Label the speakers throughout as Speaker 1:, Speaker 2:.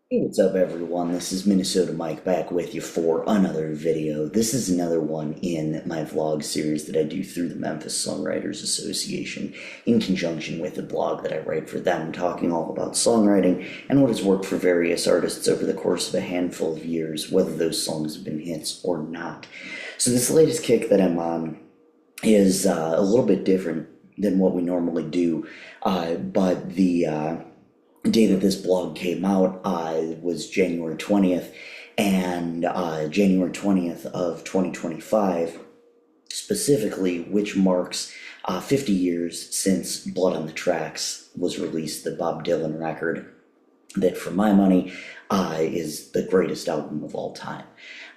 Speaker 1: Hey, what's up, everyone? This is Minnesota Mike back with you for another video. This is another one in my vlog series that I do through the Memphis Songwriters Association in conjunction with a blog that I write for them, talking all about songwriting and what has worked for various artists over the course of a handful of years, whether those songs have been hits or not. So, this latest kick that I'm on is a little bit different than what we normally do, but the day that this blog came out was January 20th, and January 20th of 2025, specifically, which marks 50 years since Blood on the Tracks was released, the Bob Dylan record that, for my money, is the greatest album of all time.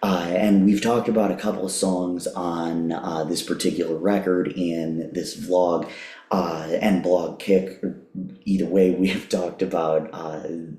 Speaker 1: And we've talked about a couple of songs on this particular record in this vlog and blog kick. Either way, we have talked about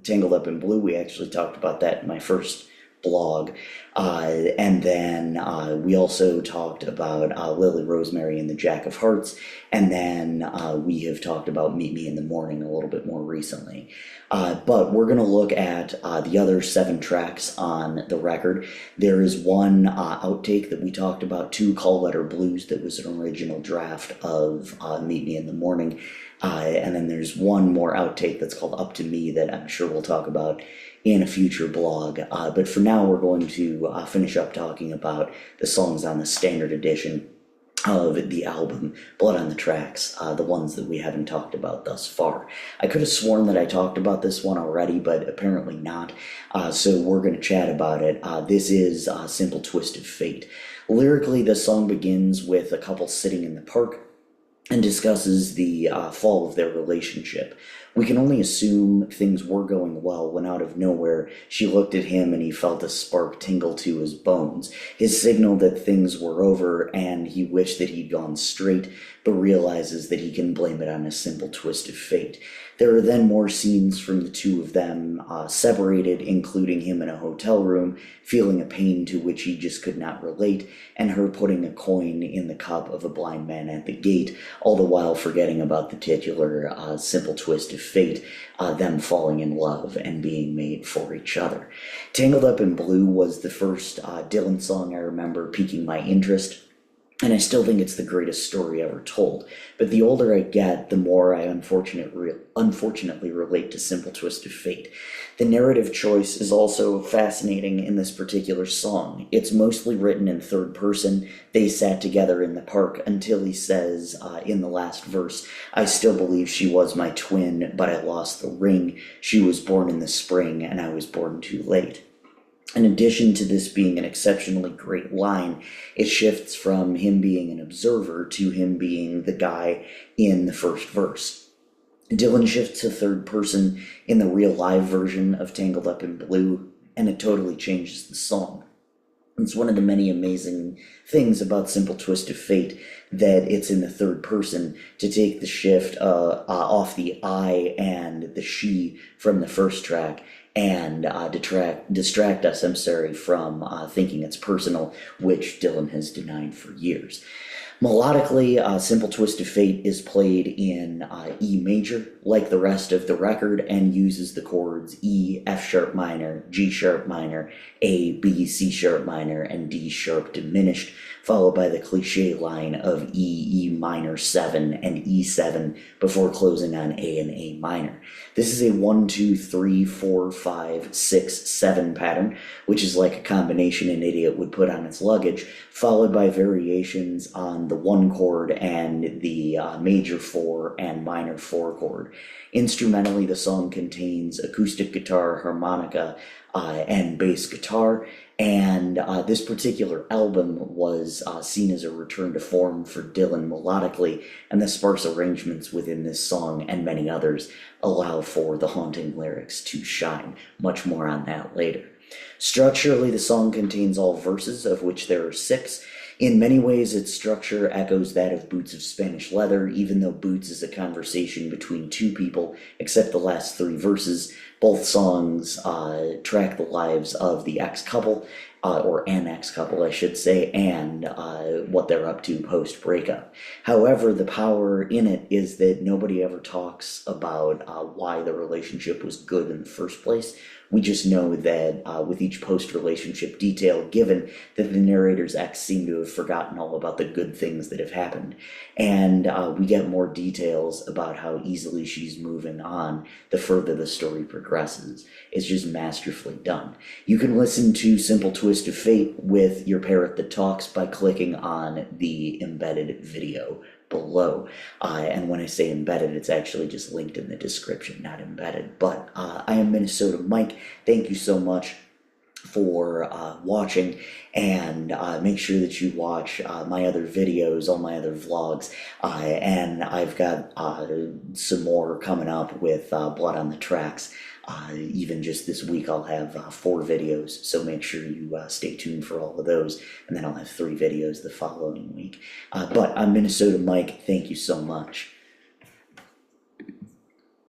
Speaker 1: Tangled Up in Blue. We actually talked about that in my first blog. And then we also talked about Lily Rosemary and the Jack of Hearts. And then we have talked about Meet Me in the Morning a little bit more recently. But we're going to look at the other 7 tracks on the record. There is one outtake that we talked about, 2 Call Letter Blues, that was an original draft of Meet Me in the Morning. And then there's one more outtake that's called Up to Me that I'm sure we'll talk about in a future blog. But for now, we're going to finish up talking about the songs on the standard edition of the album, Blood on the Tracks, the ones that we haven't talked about thus far. I could have sworn that I talked about this one already, but apparently not. So we're going to chat about it. This is Simple Twist of Fate. Lyrically, the song begins with a couple sitting in the park and discusses the fall of their relationship. We can only assume things were going well when out of nowhere she looked at him and he felt a spark tingle to his bones. His signal that things were over, and he wished that he'd gone straight, but realizes that he can blame it on a simple twist of fate. There are then more scenes from the two of them separated, including him in a hotel room, feeling a pain to which he just could not relate, and her putting a coin in the cup of a blind man at the gate, all the while forgetting about the titular simple twist of fate, them falling in love and being made for each other. Tangled Up in Blue was the first Dylan song I remember piquing my interest. And I still think it's the greatest story ever told. But the older I get, the more I unfortunately relate to Simple Twist of Fate. The narrative choice is also fascinating in this particular song. It's mostly written in third person. They sat together in the park until he says in the last verse, I still believe she was my twin, but I lost the ring. She was born in the spring, and I was born too late. In addition to this being an exceptionally great line, it shifts from him being an observer to him being the guy in the first verse. Dylan shifts to third person in the real live version of Tangled Up in Blue, and it totally changes the song. It's one of the many amazing things about Simple Twist of Fate that it's in the third person to take the shift off the I and the she from the first track and distract us, from thinking it's personal, which Dylan has denied for years. Melodically, Simple Twist of Fate is played in E major, like the rest of the record, and uses the chords E, F sharp minor, G sharp minor, A, B, C sharp minor, and D sharp diminished, followed by the cliche line of E, E minor 7, and E7 before closing on A and A minor. This is a 1, 2, 3, 4, 5, 6, 7 pattern, which is like a combination an idiot would put on its luggage, followed by variations on the 1 chord and the major 4 and minor 4 chord. Instrumentally, the song contains acoustic guitar, harmonica, and bass guitar, and this particular album was seen as a return to form for Dylan melodically, and the sparse arrangements within this song and many others allow for the haunting lyrics to shine. Much more on that later. Structurally, the song contains all verses, of which there are 6. In many ways, its structure echoes that of Boots of Spanish Leather, even though Boots is a conversation between 2 people, except the last 3 verses. Both songs track the lives of the ex-couple, or an ex-couple, I should say, and what they're up to post-breakup. However, the power in it is that nobody ever talks about why the relationship was good in the first place. We just know that with each post-relationship detail given, that the narrator's ex seem to have forgotten all about the good things that have happened. And we get more details about how easily she's moving on the further the story progresses. It's just masterfully done. You can listen to Simple Twist of Fate with Your Parrot That Talks by clicking on the embedded video below. And when I say embedded, it's actually just linked in the description, not embedded. But I am Minnesota Mike. Thank you so much for watching, and make sure that you watch my other videos, all my other vlogs, and I've got some more coming up with Blood on the Tracks. Even just this week I'll have 4 videos, so make sure you stay tuned for all of those, and then I'll have 3 videos the following week. But I'm Minnesota Mike, thank you so much.